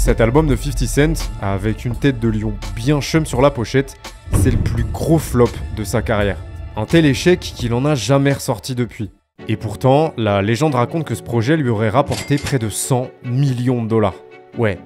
Cet album de 50 Cent, avec une tête de lion bien chum sur la pochette, c'est le plus gros flop de sa carrière. Un tel échec qu'il en a jamais ressorti depuis. Et pourtant, la légende raconte que ce projet lui aurait rapporté près de 100 millions de dollars. Ouais,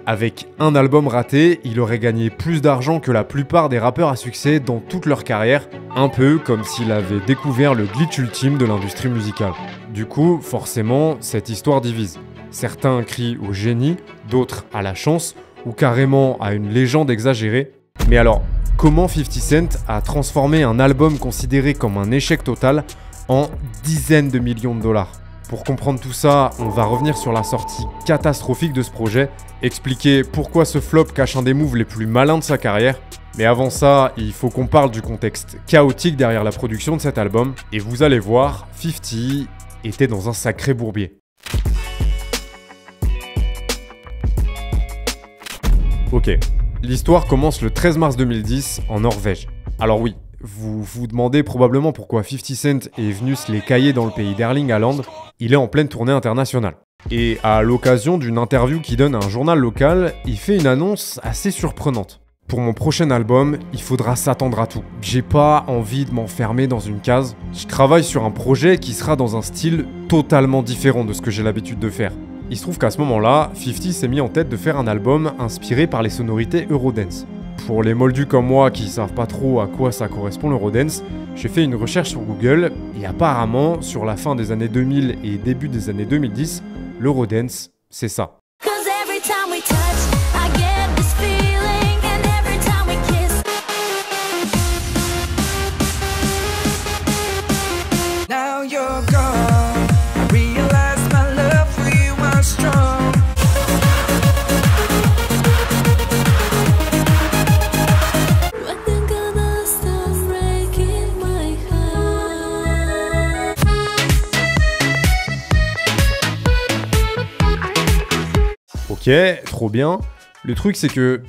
avec un album raté, il aurait gagné plus d'argent que la plupart des rappeurs à succès dans toute leur carrière, un peu comme s'il avait découvert le glitch ultime de l'industrie musicale. Du coup, forcément, cette histoire divise. Certains crient au génie, d'autres à la chance, ou carrément à une légende exagérée. Mais alors, comment 50 Cent a transformé un album considéré comme un échec total en dizaines de millions de dollars? Pour comprendre tout ça, on va revenir sur la sortie catastrophique de ce projet, expliquer pourquoi ce flop cache un des moves les plus malins de sa carrière. Mais avant ça, il faut qu'on parle du contexte chaotique derrière la production de cet album, et vous allez voir, 50 était dans un sacré bourbier. Ok, l'histoire commence le 13 mars 2010 en Norvège. Alors oui, vous vous demandez probablement pourquoi 50 Cent est venu se les cailler dans le pays d'Erling Haaland. Il est en pleine tournée internationale. Et à l'occasion d'une interview qu'il donne à un journal local, il fait une annonce assez surprenante. Pour mon prochain album, il faudra s'attendre à tout. J'ai pas envie de m'enfermer dans une case. Je travaille sur un projet qui sera dans un style totalement différent de ce que j'ai l'habitude de faire. Il se trouve qu'à ce moment-là, 50 s'est mis en tête de faire un album inspiré par les sonorités Eurodance. Pour les moldus comme moi qui savent pas trop à quoi ça correspond l'Eurodance, j'ai fait une recherche sur Google et apparemment, sur la fin des années 2000 et début des années 2010, l'Eurodance, c'est ça. Ok, trop bien. Le truc c'est que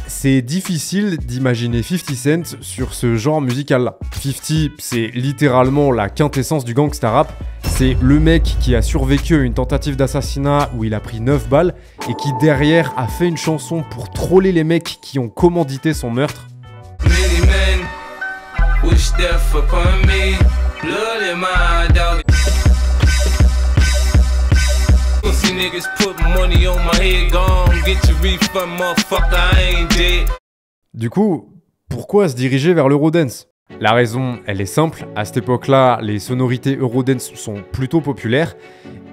c'est difficile d'imaginer 50 Cent sur ce genre musical-là. 50, c'est littéralement la quintessence du gangsta rap. C'est le mec qui a survécu à une tentative d'assassinat où il a pris 9 balles et qui derrière a fait une chanson pour troller les mecs qui ont commandité son meurtre. Du coup, pourquoi se diriger vers l'Eurodance? La raison, elle est simple, à cette époque-là, les sonorités Eurodance sont plutôt populaires,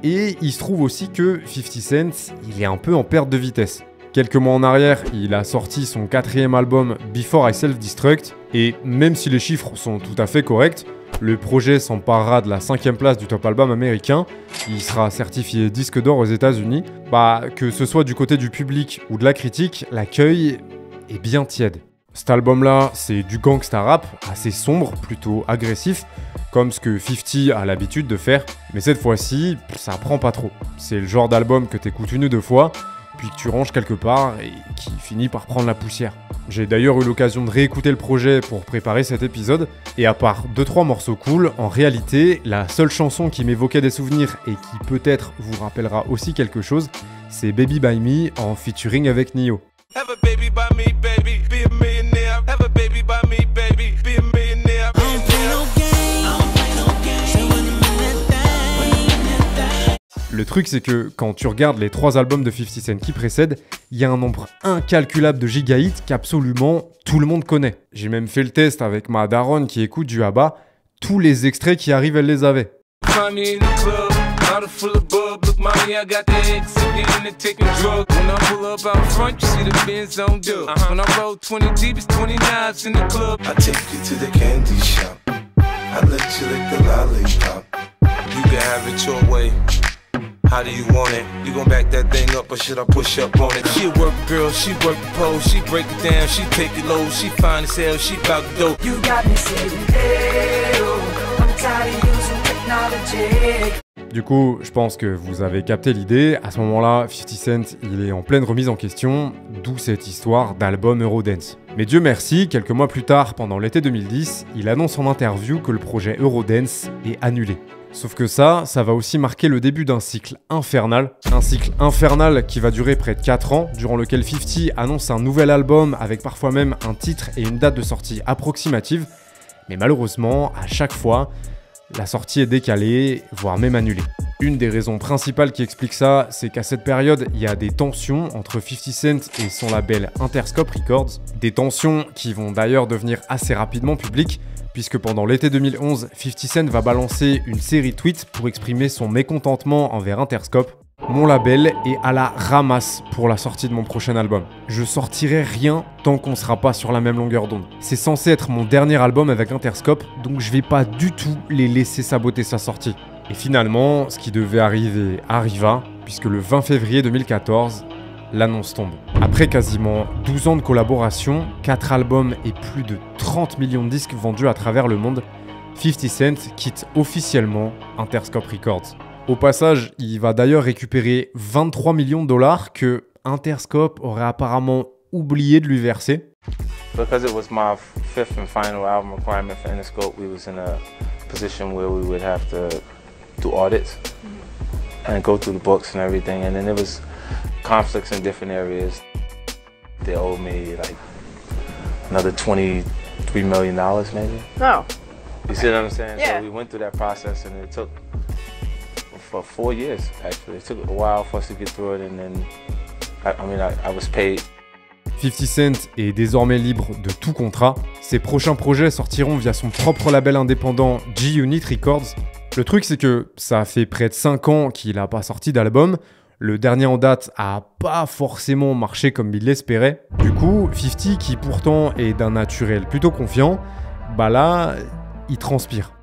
et il se trouve aussi que 50 Cent, il est un peu en perte de vitesse. Quelques mois en arrière, il a sorti son 4e album Before I Self-Destruct, et même si les chiffres sont tout à fait corrects, le projet s'emparera de la 5e place du top album américain, il sera certifié disque d'or aux États-Unis. Que ce soit du côté du public ou de la critique, l'accueil est bien tiède. Cet album-là, c'est du gangsta rap, assez sombre, plutôt agressif, comme ce que 50 a l'habitude de faire, mais cette fois-ci, ça prend pas trop. C'est le genre d'album que t'écoutes 1 ou 2 fois, puis que tu ranges quelque part et qui finit par prendre la poussière. J'ai d'ailleurs eu l'occasion de réécouter le projet pour préparer cet épisode, et à part 2-3 morceaux cool, en réalité, la seule chanson qui m'évoquait des souvenirs et qui peut-être vous rappellera aussi quelque chose, c'est Baby by Me en featuring avec Nio. Le truc c'est que quand tu regardes les 3 albums de 50 Cent qui précèdent, il y a un nombre incalculable de giga-hits qu'absolument tout le monde connaît. J'ai même fait le test avec ma daronne qui écoute du ABBA, tous les extraits qui arrivent elle les avait. How do you want it? You gon' back that thing up or should I push up on it? She a work girl, she work the pole, she break it down, she take it low, she fine as hell, she bout the dope. You got me saying, hey, oh, I'm tired of using technology. Du coup, je pense que vous avez capté l'idée. À ce moment-là, 50 Cent, il est en pleine remise en question, d'où cette histoire d'album Eurodance. Mais Dieu merci, quelques mois plus tard, pendant l'été 2010, il annonce en interview que le projet Eurodance est annulé. Sauf que ça va aussi marquer le début d'un cycle infernal. Un cycle infernal qui va durer près de 4 ans, durant lequel 50 annonce un nouvel album avec parfois même un titre et une date de sortie approximative. Mais malheureusement, à chaque fois, la sortie est décalée, voire même annulée. Une des raisons principales qui explique ça, c'est qu'à cette période, il y a des tensions entre 50 Cent et son label Interscope Records. Des tensions qui vont d'ailleurs devenir assez rapidement publiques, puisque pendant l'été 2011, 50 Cent va balancer une série de tweets pour exprimer son mécontentement envers Interscope. Mon label est à la ramasse pour la sortie de mon prochain album. Je sortirai rien tant qu'on sera pas sur la même longueur d'onde. C'est censé être mon dernier album avec Interscope, donc je vais pas du tout les laisser saboter sa sortie. Et finalement, ce qui devait arriver arriva, puisque le 20 février 2014, l'annonce tombe. Après quasiment 12 ans de collaboration, 4 albums et plus de 30 millions de disques vendus à travers le monde, 50 Cent quitte officiellement Interscope Records. Au passage, il va d'ailleurs récupérer 23 millions de dollars que Interscope aurait apparemment oublié de lui verser. Because it was my fifth and final album requirement for Interscope, we was in a position where we would have to do audits and go through the books and everything, and then there was conflicts in different areas. They owed me like another $23 million maybe. Oh. You see what I'm saying? Yeah. So we went through that process and it took for 4 years actually. It took a while for us to get through it, and then I was paid. 50 Cent est désormais libre de tout contrat. Ses prochains projets sortiront via son propre label indépendant G-Unit Records. Le truc, c'est que ça fait près de 5 ans qu'il n'a pas sorti d'album. Le dernier en date a pas forcément marché comme il l'espérait. Du coup, 50, qui pourtant est d'un naturel plutôt confiant, bah là, il transpire.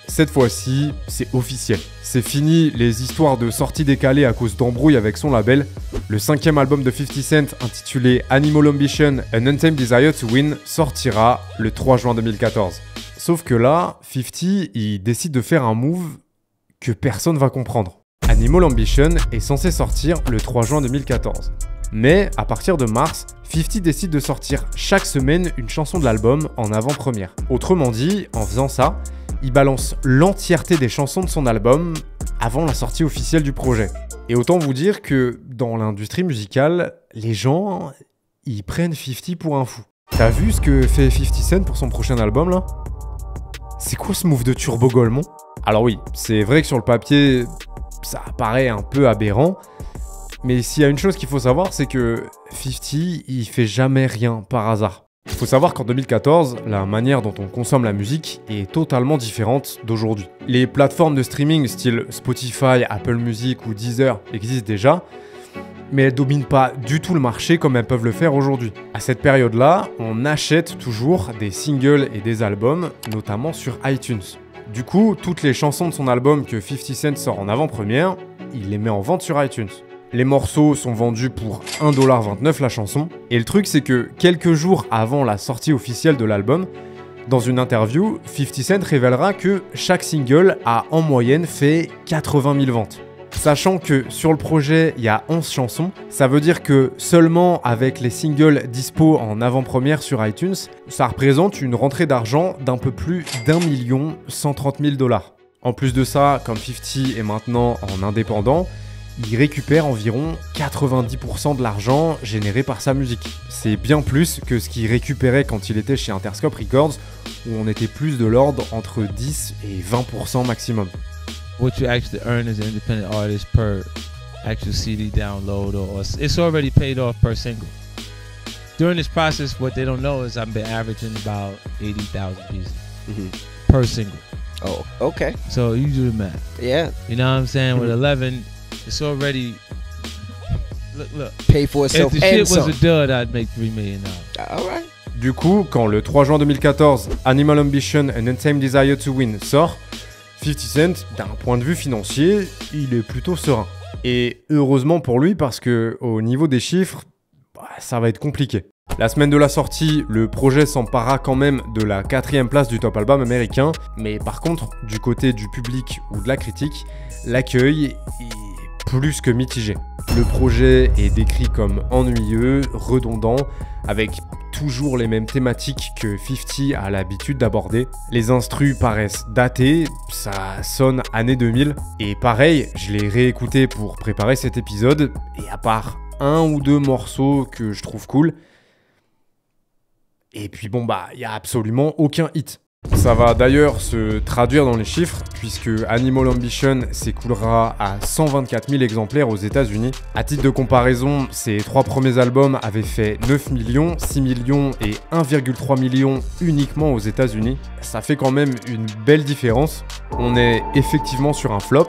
Cette fois-ci, c'est officiel. C'est fini les histoires de sorties décalées à cause d'embrouilles avec son label. Le 5e album de 50 Cent, intitulé Animal Ambition, An Untamed Desire to Win, sortira le 3 juin 2014. Sauf que là, 50, il décide de faire un move que personne va comprendre. Animal Ambition est censé sortir le 3 juin 2014. Mais à partir de mars, 50 décide de sortir chaque semaine une chanson de l'album en avant-première. Autrement dit, en faisant ça, il balance l'entièreté des chansons de son album avant la sortie officielle du projet. Et autant vous dire que dans l'industrie musicale, les gens, ils prennent 50 pour un fou. T'as vu ce que fait 50 Cent pour son prochain album là? C'est quoi ce move de Turbo Golemon? Alors oui, c'est vrai que sur le papier, ça paraît un peu aberrant, mais s'il y a une chose qu'il faut savoir, c'est que 50, il fait jamais rien par hasard. Il faut savoir qu'en 2014, la manière dont on consomme la musique est totalement différente d'aujourd'hui. Les plateformes de streaming style Spotify, Apple Music ou Deezer existent déjà, mais elles dominent pas du tout le marché comme elles peuvent le faire aujourd'hui. À cette période-là, on achète toujours des singles et des albums, notamment sur iTunes. Du coup, toutes les chansons de son album que 50 Cent sort en avant-première, il les met en vente sur iTunes. Les morceaux sont vendus pour 1,29$ la chanson. Et le truc, c'est que quelques jours avant la sortie officielle de l'album, dans une interview, 50 Cent révélera que chaque single a en moyenne fait 80 000 ventes. Sachant que sur le projet, il y a 11 chansons, ça veut dire que seulement avec les singles dispo en avant-première sur iTunes, ça représente une rentrée d'argent d'un peu plus d'1 130 000 $. En plus de ça, comme 50 est maintenant en indépendant, il récupère environ 90% de l'argent généré par sa musique. C'est bien plus que ce qu'il récupérait quand il était chez Interscope Records, où on était plus de l'ordre entre 10 et 20% maximum. What you actually earn as an independent artist per actual CD download, or it's already paid off per single. During this process, what they don't know is I've been averaging about 80,000 pieces per single. Oh, okay. So you do the math. Yeah. You know what I'm saying? With 11, it's already look. Pay for itself. If the shit was a dud, I'd make $3 million. All right. Du coup, quand le 3 juin 2014, Animal Ambition, An Untamed Desire to Win sort, 50 Cent, d'un point de vue financier, il est plutôt serein. Et heureusement pour lui, parce que au niveau des chiffres, ça va être compliqué. La semaine de la sortie, le projet s'emparera quand même de la 4e place du top album américain, mais par contre, du côté du public ou de la critique, l'accueil est plus que mitigé. Le projet est décrit comme ennuyeux, redondant, avec toujours les mêmes thématiques que 50 a l'habitude d'aborder. Les instrus paraissent datés, ça sonne année 2000. Et pareil, je l'ai réécouté pour préparer cet épisode, et à part un ou deux morceaux que je trouve cool, et puis bon bah, y a absolument aucun hit. Ça va d'ailleurs se traduire dans les chiffres, puisque Animal Ambition s'écoulera à 124 000 exemplaires aux États-Unis. À titre de comparaison, ces 3 premiers albums avaient fait 9 millions, 6 millions et 1,3 million uniquement aux États-Unis. Ça fait quand même une belle différence. On est effectivement sur un flop,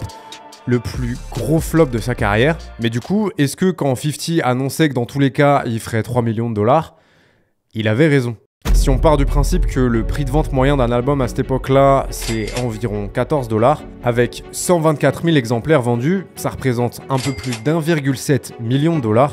le plus gros flop de sa carrière. Mais du coup, est-ce que quand 50 annonçait que dans tous les cas, il ferait 3 millions de dollars, il avait raison? Si on part du principe que le prix de vente moyen d'un album à cette époque-là, c'est environ 14 $, avec 124 000 exemplaires vendus, ça représente un peu plus d'1,7 million de $.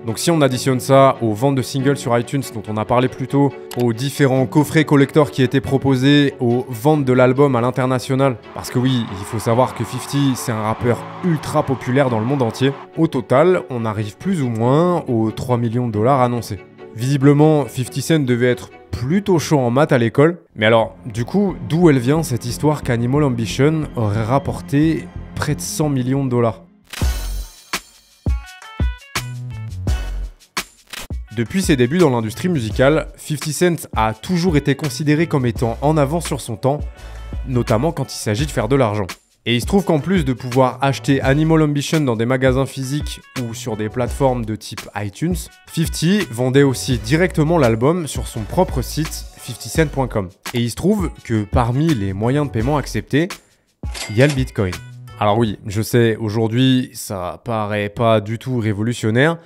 Donc si on additionne ça aux ventes de singles sur iTunes dont on a parlé plus tôt, aux différents coffrets collector qui étaient proposés, aux ventes de l'album à l'international, parce que oui, il faut savoir que 50 c'est un rappeur ultra populaire dans le monde entier, au total, on arrive plus ou moins aux 3 millions de $ annoncés. Visiblement, 50 Cent devait être plutôt chaud en maths à l'école. Mais alors, du coup, d'où elle vient cette histoire qu'Animal Ambition aurait rapporté près de 100 millions de $? Depuis ses débuts dans l'industrie musicale, 50 Cent a toujours été considéré comme étant en avance sur son temps, notamment quand il s'agit de faire de l'argent. Et il se trouve qu'en plus de pouvoir acheter Animal Ambition dans des magasins physiques ou sur des plateformes de type iTunes, 50 vendait aussi directement l'album sur son propre site 50cent.com. Et il se trouve que parmi les moyens de paiement acceptés, il y a le Bitcoin. Alors oui, je sais, aujourd'hui ça paraît pas du tout révolutionnaire,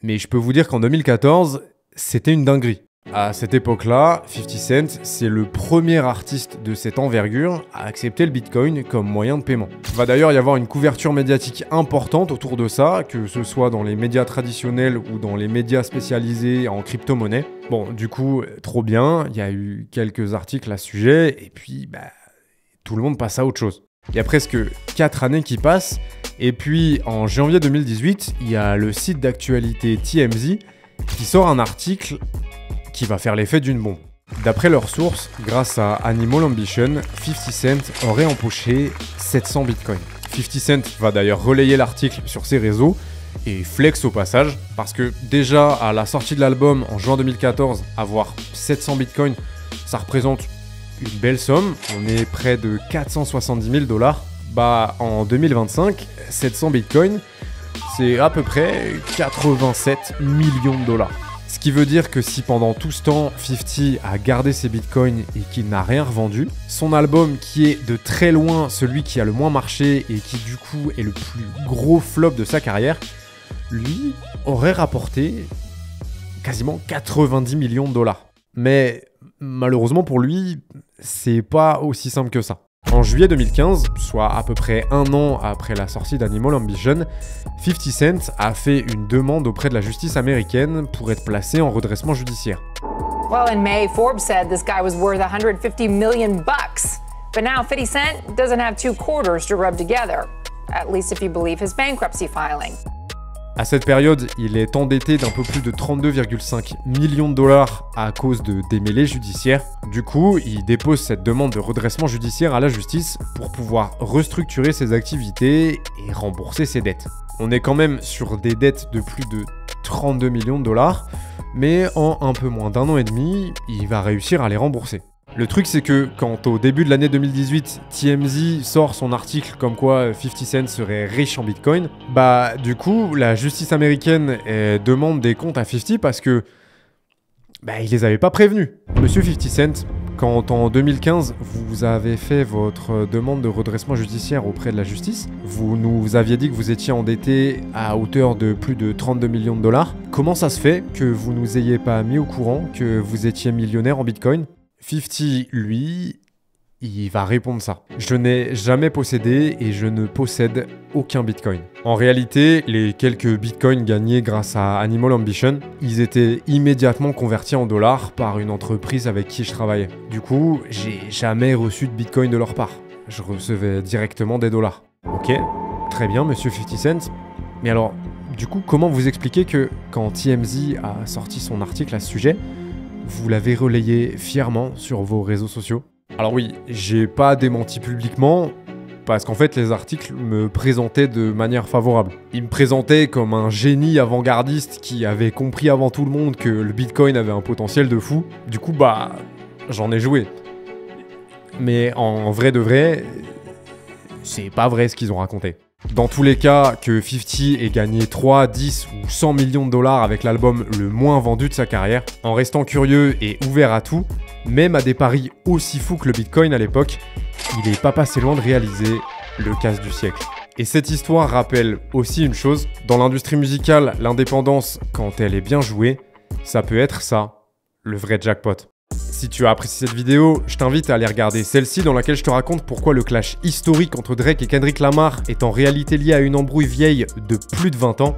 mais je peux vous dire qu'en 2014, c'était une dinguerie. À cette époque-là, 50 Cent, c'est le premier artiste de cette envergure à accepter le Bitcoin comme moyen de paiement. Il va d'ailleurs y avoir une couverture médiatique importante autour de ça, que ce soit dans les médias traditionnels ou dans les médias spécialisés en crypto-monnaie. Bon, du coup, trop bien, il y a eu quelques articles à ce sujet, et puis, tout le monde passe à autre chose. Il y a presque 4 années qui passent, et puis en janvier 2018, il y a le site d'actualité TMZ qui sort un article qui va faire l'effet d'une bombe. D'après leurs sources, grâce à Animal Ambition, 50 Cent aurait empoché 700 bitcoins. 50 Cent va d'ailleurs relayer l'article sur ses réseaux et flex au passage, parce que déjà à la sortie de l'album en juin 2014, avoir 700 bitcoins, ça représente une belle somme, on est près de 470 000 $. En 2025, 700 bitcoins, c'est à peu près 87 millions de $. Ce qui veut dire que si pendant tout ce temps, 50 a gardé ses bitcoins et qu'il n'a rien revendu, son album qui est de très loin celui qui a le moins marché et qui du coup est le plus gros flop de sa carrière, lui aurait rapporté quasiment 90 millions de $. Mais malheureusement pour lui, c'est pas aussi simple que ça. En juillet 2015, soit à peu près un an après la sortie d'Animal Ambition, 50 Cent a fait une demande auprès de la justice américaine pour être placé en redressement judiciaire. Well, in May, Forbes said this guy was worth 150 million bucks. But now 50 Cent doesn't have 2 quarters to rub together, at least if you believe his bankruptcy filing. À cette période, il est endetté d'un peu plus de 32,5 millions de $ à cause de démêlés judiciaires. Du coup, il dépose cette demande de redressement judiciaire à la justice pour pouvoir restructurer ses activités et rembourser ses dettes. On est quand même sur des dettes de plus de 32 millions de $, mais en un peu moins d'1 an et demi, il va réussir à les rembourser. Le truc, c'est que quand au début de l'année 2018, TMZ sort son article comme quoi 50 Cent serait riche en Bitcoin, du coup, la justice américaine demande des comptes à 50 parce que il les avait pas prévenus. Monsieur 50 Cent, quand en 2015, vous avez fait votre demande de redressement judiciaire auprès de la justice, vous nous aviez dit que vous étiez endetté à hauteur de plus de 32 millions de $. Comment ça se fait que vous nous ayez pas mis au courant que vous étiez millionnaire en Bitcoin ? 50, lui, il va répondre ça. Je n'ai jamais possédé et je ne possède aucun Bitcoin. En réalité, les quelques Bitcoins gagnés grâce à Animal Ambition, ils étaient immédiatement convertis en dollars par une entreprise avec qui je travaillais. Du coup, j'ai jamais reçu de Bitcoin de leur part. Je recevais directement des dollars. Ok, très bien, monsieur 50 Cent. Mais alors, du coup, comment vous expliquez que quand TMZ a sorti son article à ce sujet, vous l'avez relayé fièrement sur vos réseaux sociaux. Alors oui, j'ai pas démenti publiquement, parce qu'en fait les articles me présentaient de manière favorable. Ils me présentaient comme un génie avant-gardiste qui avait compris avant tout le monde que le Bitcoin avait un potentiel de fou. Du coup, j'en ai joué. Mais en vrai de vrai, c'est pas vrai ce qu'ils ont raconté. Dans tous les cas, que 50 ait gagné 3, 10 ou 100 millions de dollars avec l'album le moins vendu de sa carrière, en restant curieux et ouvert à tout, même à des paris aussi fous que le Bitcoin à l'époque, il est pas passé loin de réaliser le casse du siècle. Et cette histoire rappelle aussi une chose, dans l'industrie musicale, l'indépendance, quand elle est bien jouée, ça peut être ça, le vrai jackpot. Si tu as apprécié cette vidéo, je t'invite à aller regarder celle-ci dans laquelle je te raconte pourquoi le clash historique entre Drake et Kendrick Lamar est en réalité lié à une embrouille vieille de plus de 20 ans.